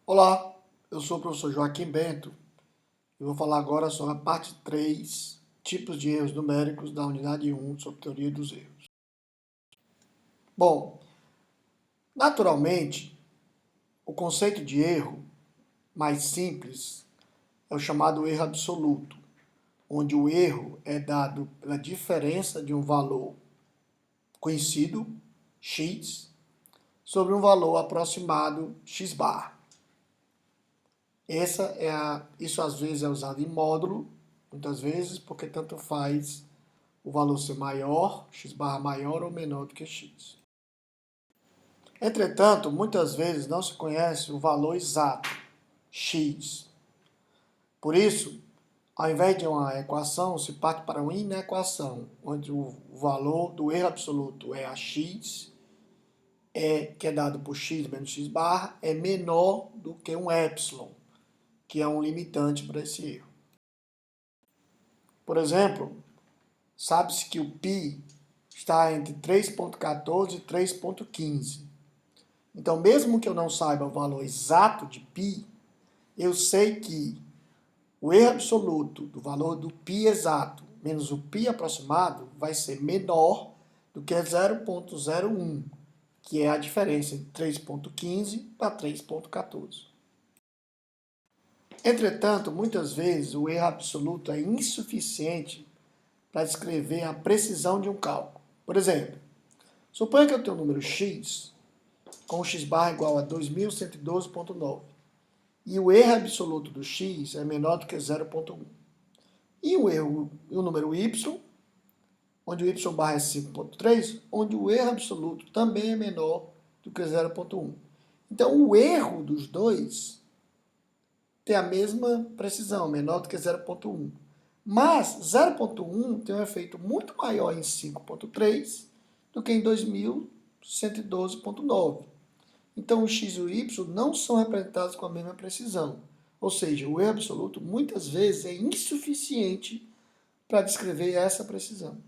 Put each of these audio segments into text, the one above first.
Olá, eu sou o professor Joaquim Bento e vou falar agora sobre a parte 3, tipos de erros numéricos da unidade 1 sobre teoria dos erros. Bom, naturalmente, o conceito de erro mais simples é o chamado erro absoluto, onde o erro é dado pela diferença de um valor conhecido, x, sobre um valor aproximado, x bar. Isso às vezes é usado em módulo, muitas vezes, porque tanto faz o valor ser maior, x barra maior ou menor do que x. Entretanto, muitas vezes não se conhece o valor exato, x. Por isso, ao invés de uma equação, se parte para uma inequação, onde o valor do erro absoluto é a x, que é dado por x menos x barra, é menor do que um epsilon, que é um limitante para esse erro. Por exemplo, sabe-se que o π está entre 3,14 e 3,15. Então, mesmo que eu não saiba o valor exato de π, eu sei que o erro absoluto do valor do π exato menos o π aproximado vai ser menor do que 0,01, que é a diferença entre 3,15 para 3,14. Entretanto, muitas vezes o erro absoluto é insuficiente para descrever a precisão de um cálculo. Por exemplo, suponha que eu tenho um número x com x barra igual a 2112,9 e o erro absoluto do x é menor do que 0,1. E o número y, onde o y barra é 5,3, onde o erro absoluto também é menor do que 0,1. Então, o erro dos dois tem a mesma precisão, menor do que 0,1. Mas 0,1 tem um efeito muito maior em 5,3 do que em 2112,9. Então, o x e o y não são representados com a mesma precisão. Ou seja, o erro absoluto muitas vezes é insuficiente para descrever essa precisão.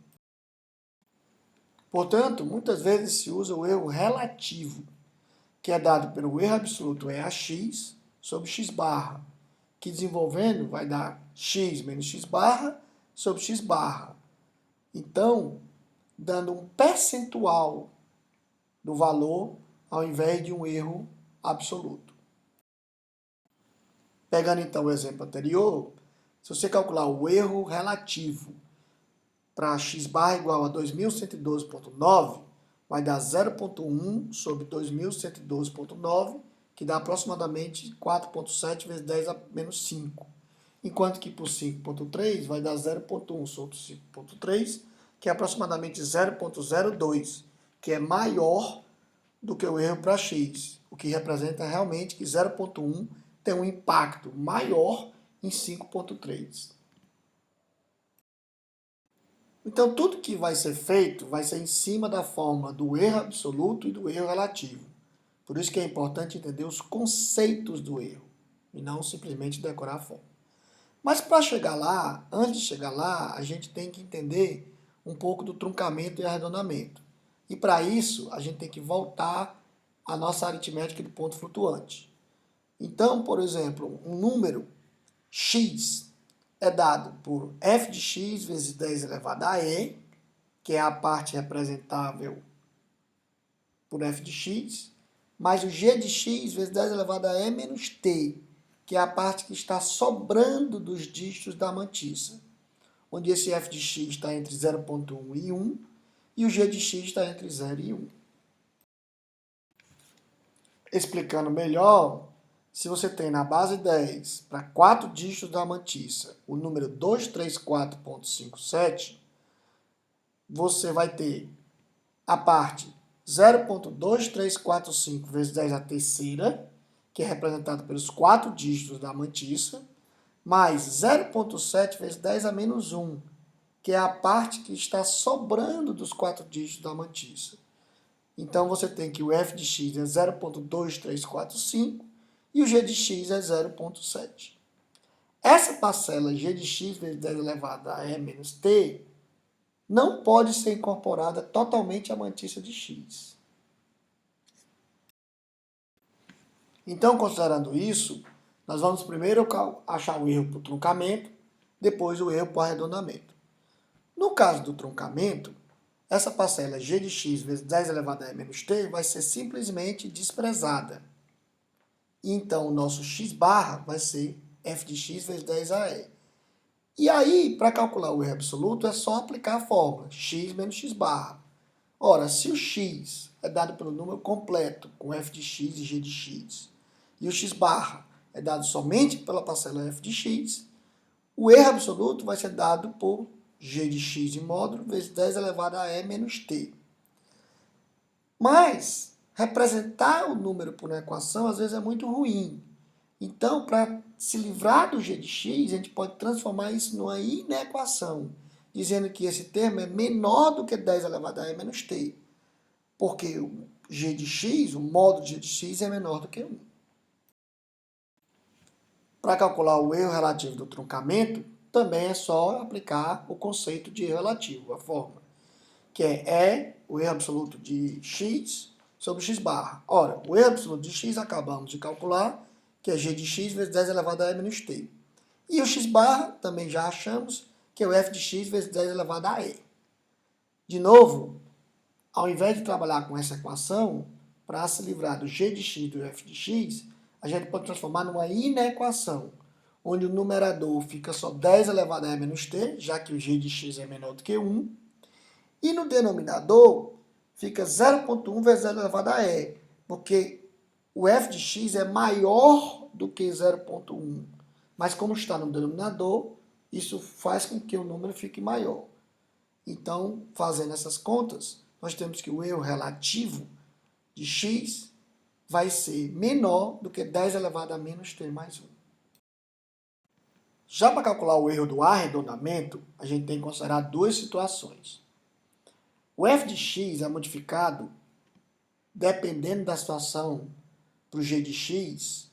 Portanto, muitas vezes se usa o erro relativo, que é dado pelo erro absoluto EAX sobre x barra, que desenvolvendo vai dar x menos x barra sobre x barra. Então, dando um percentual do valor ao invés de um erro absoluto. Pegando então o exemplo anterior, se você calcular o erro relativo para x barra igual a 2112,9, vai dar 0,1 sobre 2112,9, que dá aproximadamente 4,7 vezes 10 a menos 5. Enquanto que por 5,3 vai dar 0,1 sobre 5,3, que é aproximadamente 0,02, que é maior do que o erro para x, o que representa realmente que 0,1 tem um impacto maior em 5,3. Então, tudo que vai ser feito vai ser em cima da forma do erro absoluto e do erro relativo. Por isso que é importante entender os conceitos do erro, e não simplesmente decorar a forma. Mas para chegar lá, antes de chegar lá, a gente tem que entender um pouco do truncamento e arredondamento. E para isso, a gente tem que voltar à nossa aritmética do ponto flutuante. Então, por exemplo, um número x é dado por f de x vezes 10 elevado a e, que é a parte representável por f de x, mais o g de x vezes 10 elevado a e menos t, que é a parte que está sobrando dos dígitos da mantissa, onde esse f de x está entre 0,1 e 1, e o g de x está entre 0 e 1. Explicando melhor, se você tem na base 10, para 4 dígitos da mantissa, o número 234,57, você vai ter a parte 0,2345 vezes 10 a terceira, que é representada pelos 4 dígitos da mantissa, mais 0,7 vezes 10 a menos 1, que é a parte que está sobrando dos 4 dígitos da mantissa. Então, você tem que o f de x é 0,2345 e o g de x é 0,7. Essa parcela g de x vezes 10 elevado a e menos t não pode ser incorporada totalmente à mantissa de x. Então, considerando isso, nós vamos primeiro achar o erro para o truncamento, depois o erro para o arredondamento. No caso do truncamento, essa parcela g de x vezes 10 elevado a e menos t vai ser simplesmente desprezada. Então, o nosso x barra vai ser f de x vezes 10a e. E aí, para calcular o erro absoluto, é só aplicar a fórmula x menos x barra. Ora, se o x é dado pelo número completo, com f de x e g de x, e o x barra é dado somente pela parcela f de x, o erro absoluto vai ser dado por g de x de módulo vezes 10 elevado a e menos t. Mas, representar o número por uma equação, às vezes, é muito ruim. Então, para se livrar do g de x, a gente pode transformar isso numa inequação, dizendo que esse termo é menor do que 10 elevado a e menos t, porque o g de x, o módulo de g de x, é menor do que 1. Para calcular o erro relativo do truncamento, também é só aplicar o conceito de erro relativo, a fórmula, que é o erro absoluto de x sobre x barra. Ora, o erro absoluto de x acabamos de calcular, que é g de x vezes 10 elevado a e menos t. E o x barra também já achamos, que é o f de x vezes 10 elevado a e. De novo, ao invés de trabalhar com essa equação, para se livrar do g de x e do f de x, a gente pode transformar numa inequação, onde o numerador fica só 10 elevado a e menos t, já que o g de x é menor do que 1, e no denominador fica 0,1 vezes 10 elevado a e, porque o f de x é maior do que 0,1. Mas como está no denominador, isso faz com que o número fique maior. Então, fazendo essas contas, nós temos que o erro relativo de x vai ser menor do que 10 elevado a menos t mais 1. Já para calcular o erro do arredondamento, a gente tem que considerar duas situações. O f de x é modificado dependendo da situação para o g de x,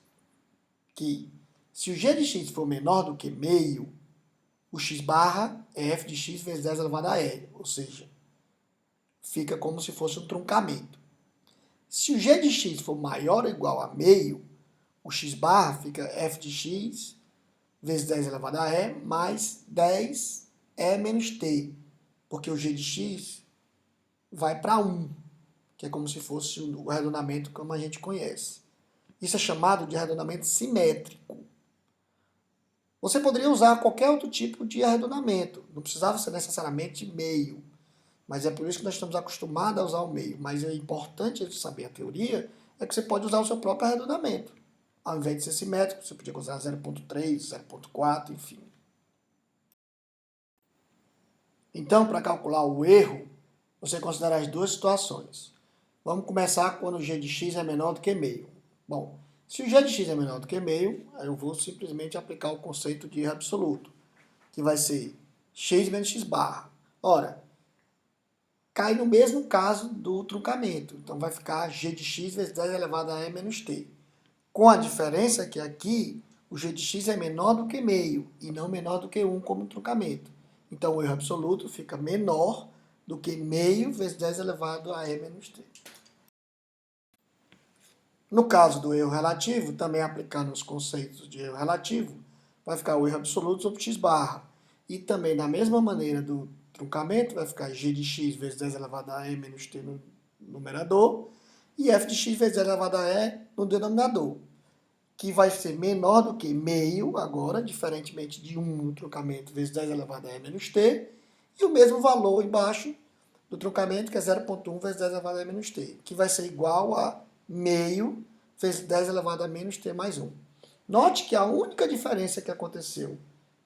que se o g de x for menor do que meio, o x barra é f de x vezes 10 elevado a e, ou seja, fica como se fosse um truncamento. Se o g de x for maior ou igual a meio, o x barra fica f de x vezes 10 elevado a e mais 10 e menos t, porque o g de x vai para 1, que é como se fosse o arredondamento como a gente conhece. Isso é chamado de arredondamento simétrico. Você poderia usar qualquer outro tipo de arredondamento, não precisava ser necessariamente meio, mas é por isso que nós estamos acostumados a usar o meio. Mas é importante saber a teoria, é que você pode usar o seu próprio arredondamento. Ao invés de ser simétrico, você podia usar 0,3, 0,4, enfim. Então, para calcular o erro, você considera as duas situações. Vamos começar quando o g de x é menor do que meio. Bom, se o g de x é menor do que meio, eu vou simplesmente aplicar o conceito de erro absoluto, que vai ser x menos x barra. Ora, cai no mesmo caso do truncamento. Então, vai ficar g de x vezes 10 elevado a e menos t. Com a diferença que aqui, o g de x é menor do que meio e não menor do que 1 como no truncamento. Então, o erro absoluto fica menor do que meio vezes 10 elevado a e menos t. No caso do erro relativo, também aplicando os conceitos de erro relativo, vai ficar o erro absoluto sobre x barra. E também, da mesma maneira do truncamento, vai ficar g de x vezes 10 elevado a e menos t no numerador e f de x vezes 10 elevado a e no denominador, que vai ser menor do que meio agora, diferentemente de 1 no truncamento vezes 10 elevado a e menos t, e o mesmo valor embaixo do truncamento, que é 0,1 vezes 10 elevado a menos t, que vai ser igual a meio vezes 10 elevado a menos t mais 1. Note que a única diferença que aconteceu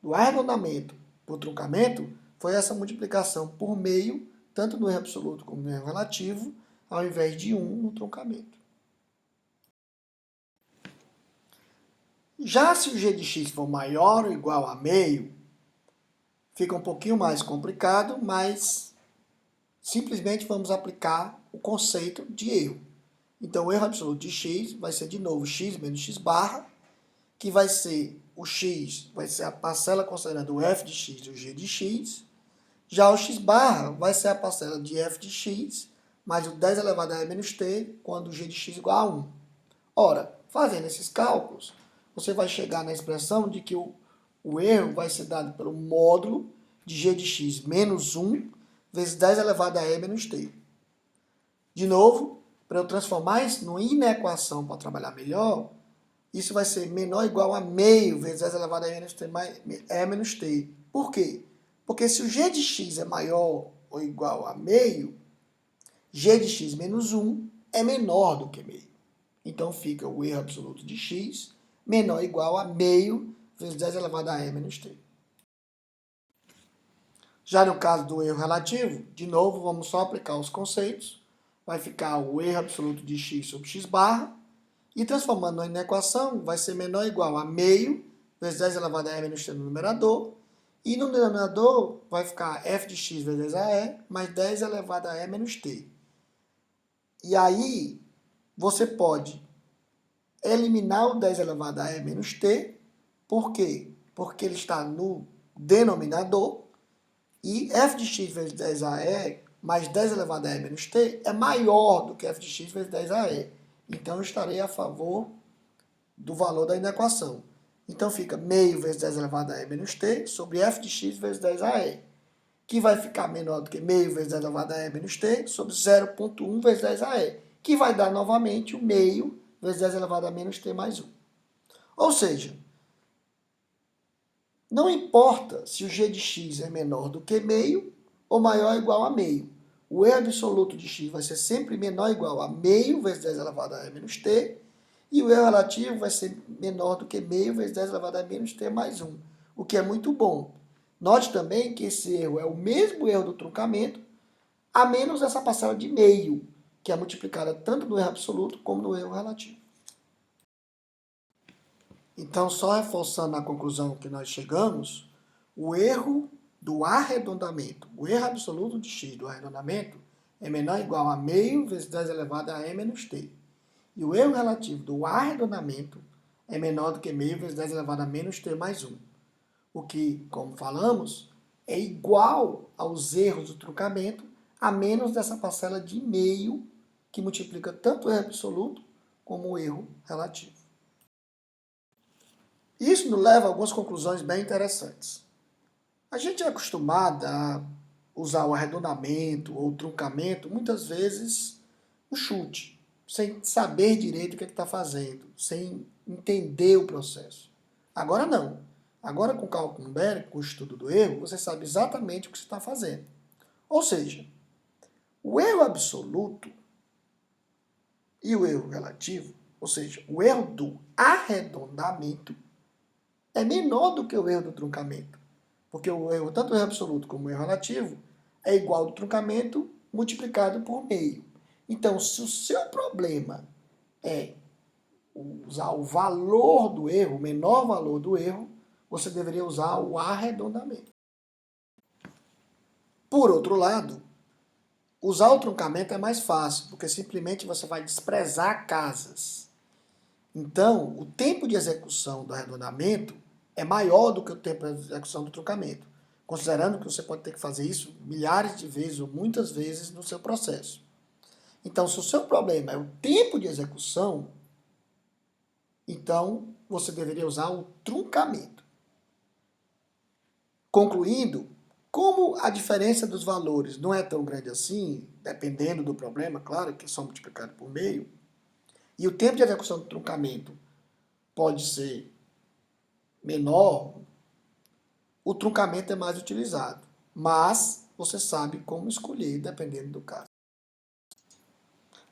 do arredondamento para o truncamento foi essa multiplicação por meio, tanto no erro absoluto como no erro relativo, ao invés de 1 no truncamento. Já se o g de x for maior ou igual a meio, fica um pouquinho mais complicado, mas simplesmente vamos aplicar o conceito de erro. Então, o erro absoluto de x vai ser, de novo, x menos x barra, que vai ser o x, vai ser a parcela considerando o f de x e o g de x. Já o x barra vai ser a parcela de f de x mais o 10 elevado a menos t, quando o g de x é igual a 1. Ora, fazendo esses cálculos, você vai chegar na expressão de que o erro vai ser dado pelo módulo de g de x menos 1 vezes 10 elevado a e menos t. De novo, para eu transformar isso numa inequação para trabalhar melhor, isso vai ser menor ou igual a meio vezes 10 elevado a e menos t. Por quê? Porque se o g de x é maior ou igual a meio, g de x menos 1 é menor do que meio. Então fica o erro absoluto de x menor ou igual a meio vezes 10 elevado a e menos t. Já no caso do erro relativo, de novo, vamos só aplicar os conceitos. Vai ficar o erro absoluto de x sobre x barra, e transformando na equação, vai ser menor ou igual a meio vezes 10 elevado a e menos t no numerador, e no denominador vai ficar f de x vezes a e mais 10 elevado a e menos t. E aí, você pode eliminar o 10 elevado a e menos t. Por quê? Porque ele está no denominador. E f de x vezes 10ae mais 10 elevado a e menos t é maior do que f de x vezes 10ae. Então, eu estarei a favor do valor da inequação. Então, fica meio vezes 10 elevado a e menos t sobre f de x vezes 10ae, que vai ficar menor do que meio vezes 10 elevado a e menos t sobre 0,1 vezes 10ae, que vai dar novamente o meio vezes 10 elevado a menos t mais 1. Ou seja, não importa se o g de x é menor do que meio ou maior ou igual a meio. O erro absoluto de x vai ser sempre menor ou igual a meio vezes 10 elevado a menos t, e o erro relativo vai ser menor do que meio vezes 10 elevado a menos t mais 1, o que é muito bom. Note também que esse erro é o mesmo erro do truncamento, a menos essa parcela de meio, que é multiplicada tanto no erro absoluto como no erro relativo. Então, só reforçando a conclusão que nós chegamos, o erro do arredondamento, o erro absoluto de x do arredondamento é menor ou igual a meio vezes 10 elevado a e menos t. E o erro relativo do arredondamento é menor do que meio vezes 10 elevado a menos t mais 1. O que, como falamos, é igual aos erros do truncamento, a menos dessa parcela de meio, que multiplica tanto o erro absoluto como o erro relativo. Isso nos leva a algumas conclusões bem interessantes. A gente é acostumado a usar o arredondamento ou o truncamento, muitas vezes, no chute, sem saber direito o que está fazendo, sem entender o processo. Agora não. Agora com o cálculo numérico, com o estudo do erro, você sabe exatamente o que você está fazendo. Ou seja, o erro absoluto e o erro relativo, ou seja, o erro do arredondamento, é menor do que o erro do truncamento. Porque o erro, tanto o erro absoluto como o erro relativo, é igual ao do truncamento multiplicado por meio. Então, se o seu problema é usar o valor do erro, o menor valor do erro, você deveria usar o arredondamento. Por outro lado, usar o truncamento é mais fácil, porque simplesmente você vai desprezar casas. Então, o tempo de execução do arredondamento é maior do que o tempo de execução do truncamento, considerando que você pode ter que fazer isso milhares de vezes ou muitas vezes no seu processo. Então, se o seu problema é o tempo de execução, então você deveria usar o truncamento. Concluindo, como a diferença dos valores não é tão grande assim, dependendo do problema, claro, que é só multiplicado por meio, e o tempo de execução do truncamento pode ser menor, o truncamento é mais utilizado. Mas você sabe como escolher, dependendo do caso.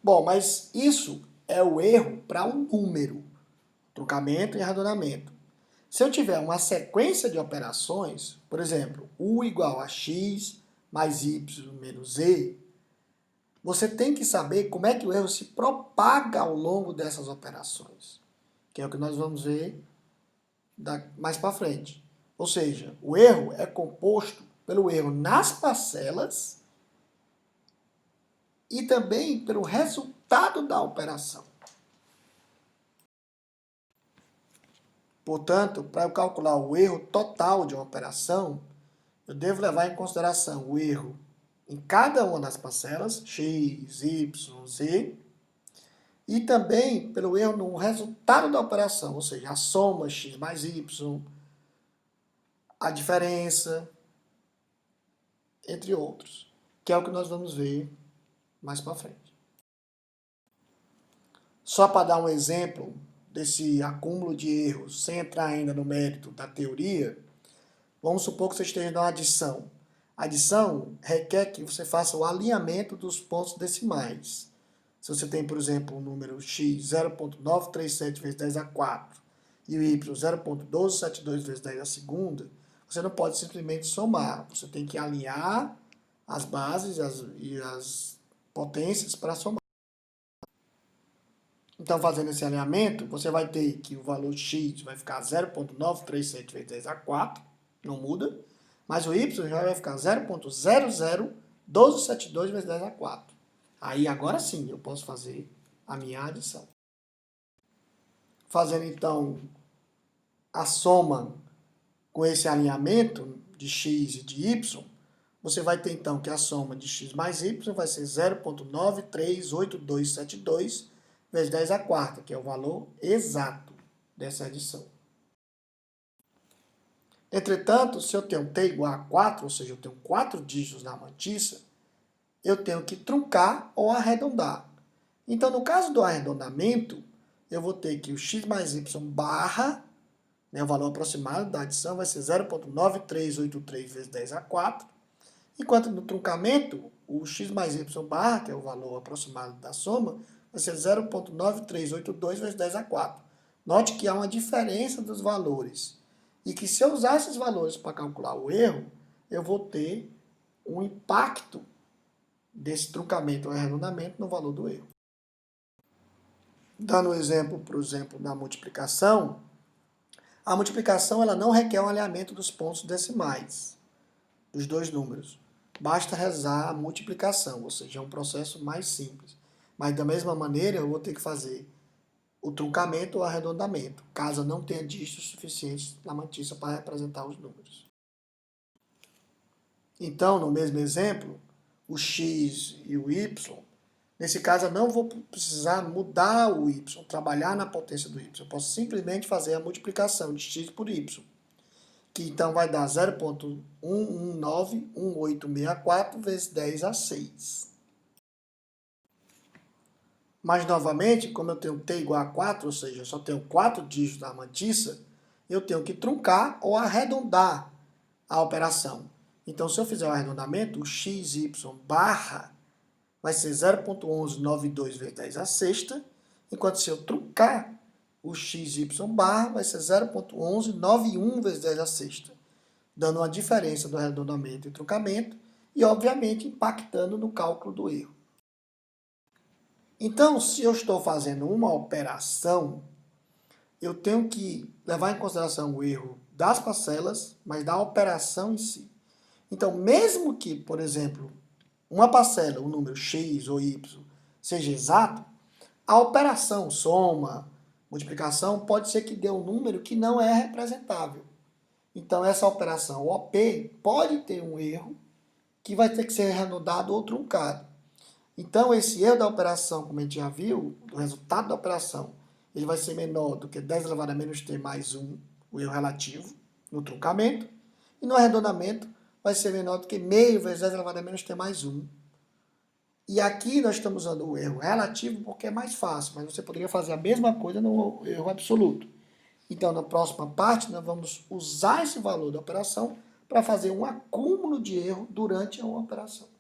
Bom, mas isso é o erro para um número, truncamento e arredondamento. Se eu tiver uma sequência de operações, por exemplo, u igual a x mais y menos z, você tem que saber como é que o erro se propaga ao longo dessas operações, que é o que nós vamos ver mais para frente. Ou seja, o erro é composto pelo erro nas parcelas e também pelo resultado da operação. Portanto, para eu calcular o erro total de uma operação, eu devo levar em consideração o erro em cada uma das parcelas, x, y, z, e também pelo erro no resultado da operação, ou seja, a soma x mais y, a diferença, entre outros, que é o que nós vamos ver mais para frente. Só para dar um exemplo desse acúmulo de erros, sem entrar ainda no mérito da teoria, vamos supor que você esteja na adição. A adição requer que você faça o alinhamento dos pontos decimais. Se você tem, por exemplo, o número x 0.937 vezes 10 a 4 e o y 0.1272 vezes 10 a segunda, você não pode simplesmente somar. Você tem que alinhar as bases e as potências para somar. Então, fazendo esse alinhamento, você vai ter que o valor x vai ficar 0.937 vezes 10 a 4, não muda, mas o y já vai ficar 0.001272 vezes 10 a 4. Aí, agora sim, eu posso fazer a minha adição. Fazendo, então, a soma com esse alinhamento de x e de y, você vai ter, então, que a soma de x mais y vai ser 0.938272 vezes 10 a quarta, que é o valor exato dessa adição. Entretanto, se eu tenho t igual a 4, ou seja, eu tenho 4 dígitos na mantissa, eu tenho que truncar ou arredondar. Então, no caso do arredondamento, eu vou ter que o x mais y barra, né, o valor aproximado da adição vai ser 0.9383 vezes 10 a 4, enquanto no truncamento, o x mais y barra, que é o valor aproximado da soma, vai ser 0.9382 vezes 10 a 4. Note que há uma diferença dos valores. E que se eu usar esses valores para calcular o erro, eu vou ter um impacto desse truncamento ou arredondamento no valor do erro. Dando um exemplo, por exemplo, na multiplicação, a multiplicação ela não requer um alinhamento dos pontos decimais dos dois números. Basta rezar a multiplicação, ou seja, é um processo mais simples. Mas da mesma maneira, eu vou ter que fazer o truncamento ou arredondamento, caso eu não tenha dígitos suficientes na mantissa para representar os números. Então, no mesmo exemplo, o x e o y, nesse caso eu não vou precisar mudar o y, trabalhar na potência do y. Eu posso simplesmente fazer a multiplicação de x por y, que então vai dar 0.1191864 vezes 10 a 6. Mas, novamente, como eu tenho t igual a 4, ou seja, eu só tenho 4 dígitos na mantissa, eu tenho que truncar ou arredondar a operação. Então, se eu fizer o arredondamento, o xy barra vai ser 0.1192 vezes 10 a sexta, enquanto se eu truncar, o xy barra vai ser 0.1191 vezes 10 a sexta, dando uma diferença do arredondamento e truncamento e, obviamente, impactando no cálculo do erro. Então, se eu estou fazendo uma operação, eu tenho que levar em consideração o erro das parcelas, mas da operação em si. Então, mesmo que, por exemplo, uma parcela, o número x ou y, seja exato, a operação soma, multiplicação, pode ser que dê um número que não é representável. Então, essa operação OP pode ter um erro que vai ter que ser arredondado ou truncado. Então, esse erro da operação, como a gente já viu, o resultado da operação, ele vai ser menor do que 10 elevado a menos t mais 1, o erro relativo, no truncamento, e no arredondamento vai ser menor do que meio vezes 10 elevado a menos t mais 1. E aqui nós estamos usando o erro relativo porque é mais fácil, mas você poderia fazer a mesma coisa no erro absoluto. Então, na próxima parte, nós vamos usar esse valor da operação para fazer um acúmulo de erro durante a operação.